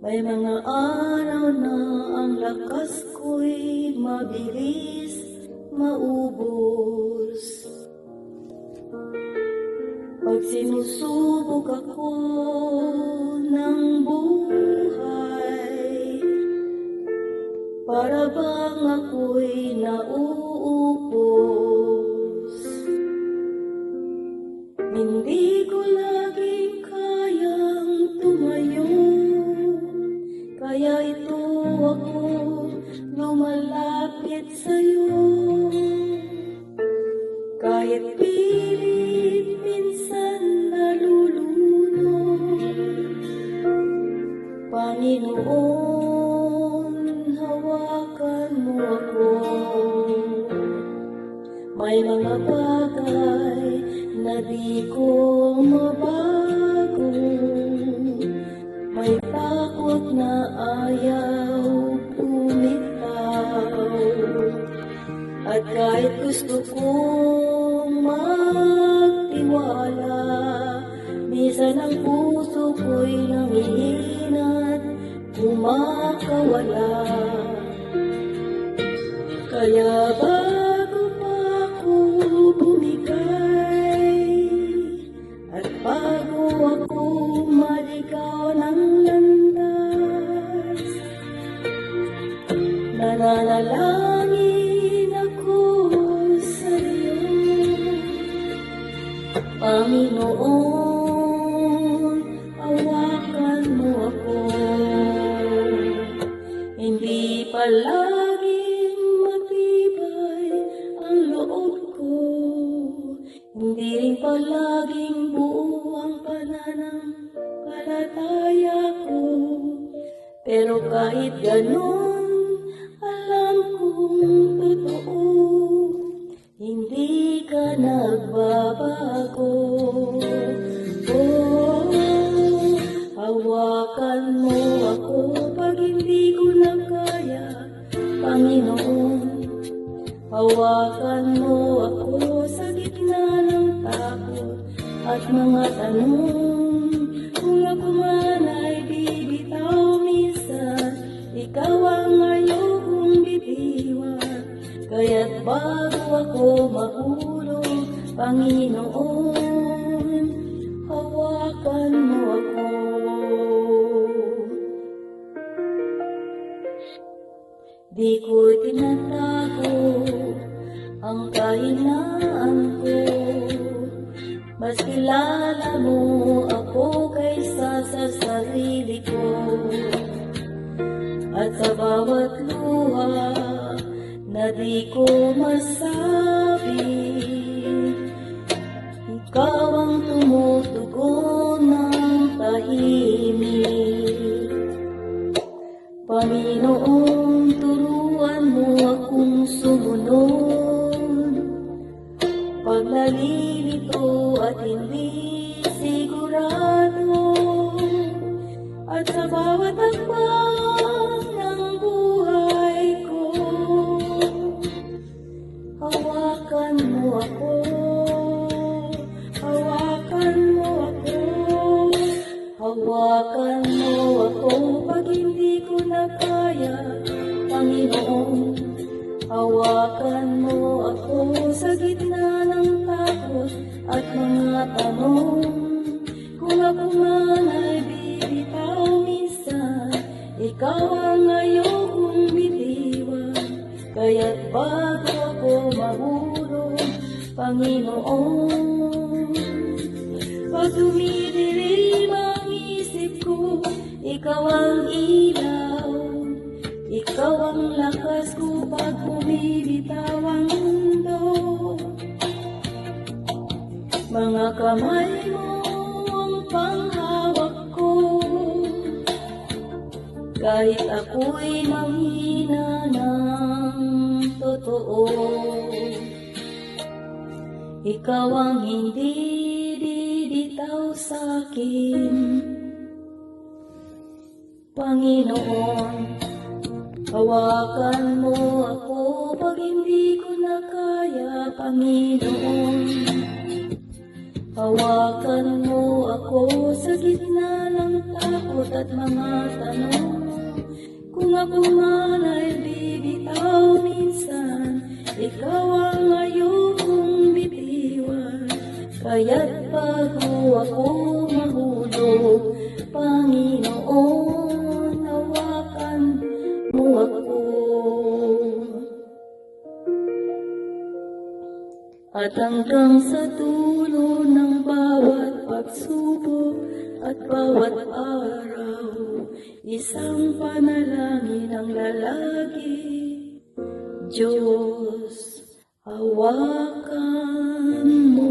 May mga araw na ang lakas ko'y mabilis maubos. Pag sinusubok ako ng buhay, para bang ako'y nauupos. Hindi ko laging kayang tumayo, kaya ito ako lumalapit sa'yo. Kahit pilit minsan nalulunod, Panginoon, hawakan mo ako. May mga bagay na di ko mabago, may takot na ayaw bumitaw. At kahit gusto kong magtiwala, minsan ang puso ko'y nanghihina't kumakawala. Kaya bago pa ako bumigay, at bago ako maligaw ng landas, nananalangin ako sa iyo. Panginoon, hawakan mo ako. Hindi palaging matibay ang loob ko, hindi rin palaging buo ang pananampalataya ko. Pero kahit ganon, alam kong totoo, hindi ka nagbabago. Oh, hawakan mo ako pag hindi ko na kaya, Panginoon. Hawakan mo ako sa gitna ng takot at mga tanong. Kung ako man ay bibitaw minsan, ikaw ang ayokong bitiwan. Kaya't bago ako mahulog, Panginoon, hawakan mo ako. Di ko tinatago ang kahinaan ko, mas kilala mo ako kaysa sa sarili ko. At sa bawat luha na di ko masabi, ikaw ang tumutugon ng tahimik. Panginoon, turuan mo akong sumunod pag nalilito at hindi sigurado. At sa bawat hakbang ng buhay ko, hawakan mo ako, hawakan mo ako, hawakan mo ako pag hindi ko na kaya, Panginoon. Hawakan mo ako sa gitna ng takot at mga tanong. Kung ako man ay bibitaw minsan, ikaw ang ayokong bitiwan. Kaya't bago ako mahulog, Panginoon, pag dumidilim ang isip ko, ikaw ang ilaw, ikaw ang lakas ko pag bumibitaw ang mundo. Mga kamay mo ang panghawak ko, kahit ako'y manghina ng totoo. Ikaw ang hindi bibitaw sa'kin, Panginoon. Hawakan mo ako pag hindi ko na kaya, Panginoon. Hawakan mo ako sa gitna ng takot at mga tanong. Kung ako man ay bibitaw minsan, ikaw ang ayokong bitiwan. Kaya't bago ako mahulog, Panginoon, hawakan mo ako. At hanggang sa dulo ng bawat pagsubok at bawat araw, isang panalangin ang lalagi, Diyos, hawakan mo